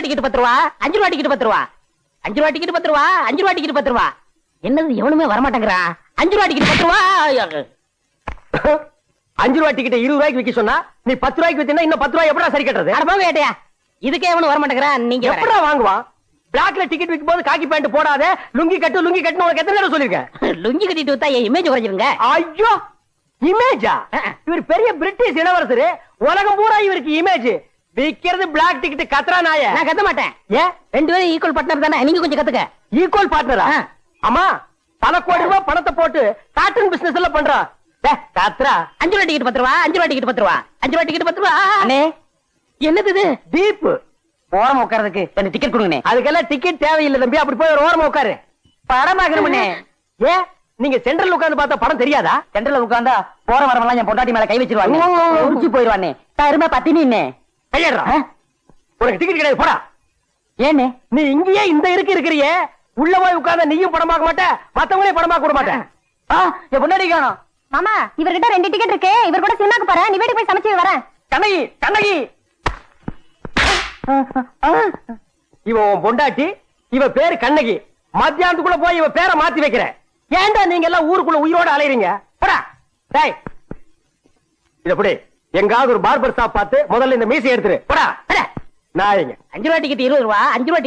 Ticket 10 ரூபா, 5 ரூபா ticket 10 ரூபா, 5 ரூபா டிக்கெட் 10 ரூபா, 5 ரூபா டிக்கெட் 10 ரூபா. என்னது எவனுமே வர மாட்டேங்கிறான். 5 ரூபா டிக்கெட் 10 ரூபா. 5 ரூபா டிக்கெட் 20 ரூபாய்க்கு விக்க சொன்னா நீ 10 ரூபாய்க்கு வித்தீங்கன்னா இன்னும் 10 ரூபாய் எப்படா சரி கட்டுறது? அட போங்க ஏட்டையா, இதுக்கே எவனும் வர மாட்டேங்கிறான். நீங்க எப்படா வாங்குவான்? பிளாக்ல டிக்கெட் விக்கும் போது காக்கி பேண்ட் போடாத, லுங்கி கட்டு உனக்கு எத்தனை தடவை சொல்லிருக்கேன்? லுங்கி கட்டிட்டு வித்தா என் இமேஜ் குறைஞ்சிருங்க. ஐயோ, இமேஜா? இவர் பெரிய பிரிட்டிஷ் இளவரசர், உலகம் பூரா இவருக்கு இமேஜ். விக்கிறது பிளாக் டிக்கெட். கத்ரா நாய. நான் கத்த மாட்டேன். ஏன்? 2 பேரும் ஈக்குவல் பார்ட்னர் தானே, நீங்க கொஞ்சம் கத்துக்க. ஈக்குவல் பார்ட்னரா? அம்மா, பல கோடி ரூபாய் பணத்தை போட்டு காட்டன் பிசினஸ் எல்லாம் பண்றான். கத்ரா. 5 ரூபா டிக்கெட் 10 ரூபா, 5 ரூபா டிக்கெட் 10 ரூபா, 5 ரூபா டிக்கெட் 10 ரூபா. அண்ணே, என்னது இது? தீப். ஓரமா உட்கார்றதுக்கு 2 டிக்கெட் கொடுங்கண்ணே. அதுக்கெல்லாம் டிக்கெட் தேவையில்லை தம்பி, அப்படி போய் ஒரு ஓரமா உட்காரு. படம் பாக்கணும்னே. ஏன் நீங்க சென்ட்ரல் உட்கார்ந்து பார்த்தா படம் தெரியாதா? சென்டர்ல உட்கார்ந்தா போற வரவெல்லாம் என் பொண்டாட்டி மேல கை வச்சிருவாங்க. உரிச்சு போயிருவானே. தருமை பத்தினின்னே. கையடுறா. உனக்கு டிக்கெட் கிடையாது, போடா. ஏனே? நீ இங்கேயே இந்த இருக்கிறியே, உள்ள போய் உட்கார்ந்தா நீயும் படம் பார்க்க மாட்டே, மத்தவங்களே படம் பார்க்க விட மாட்டேன். என் பொண்டாட்டி காணோம். மாமா, இவர்கிட்ட 2 டிக்கெட் இருக்கு. இவர் கூட சினிமாக்கு போறேன். நீ வீட்டுக்கு போய் சமைச்சு வரேன். கண்ணகி, கண்ணகி. இவ உன் பொண்டாட்டி, இவ பேரு கண்ணகி. மத்தியானத்துக்குள்ள போய் இவ பேரை மாத்தி வைக்கிற. ஏன்டா நீங்க எல்லாம் ஊருக்குள்ள உயிரோட அலையறீங்க? போடா. டேய், இத புடி. எங்காவது ஒரு பார்பர் ஷாப் பார்த்து முதல்ல இந்த மீசை எடுத்துரு. போடா. நாயங்க. 5 ரூபா டிக்கெட் 20 ரூபா, 5 ரூபா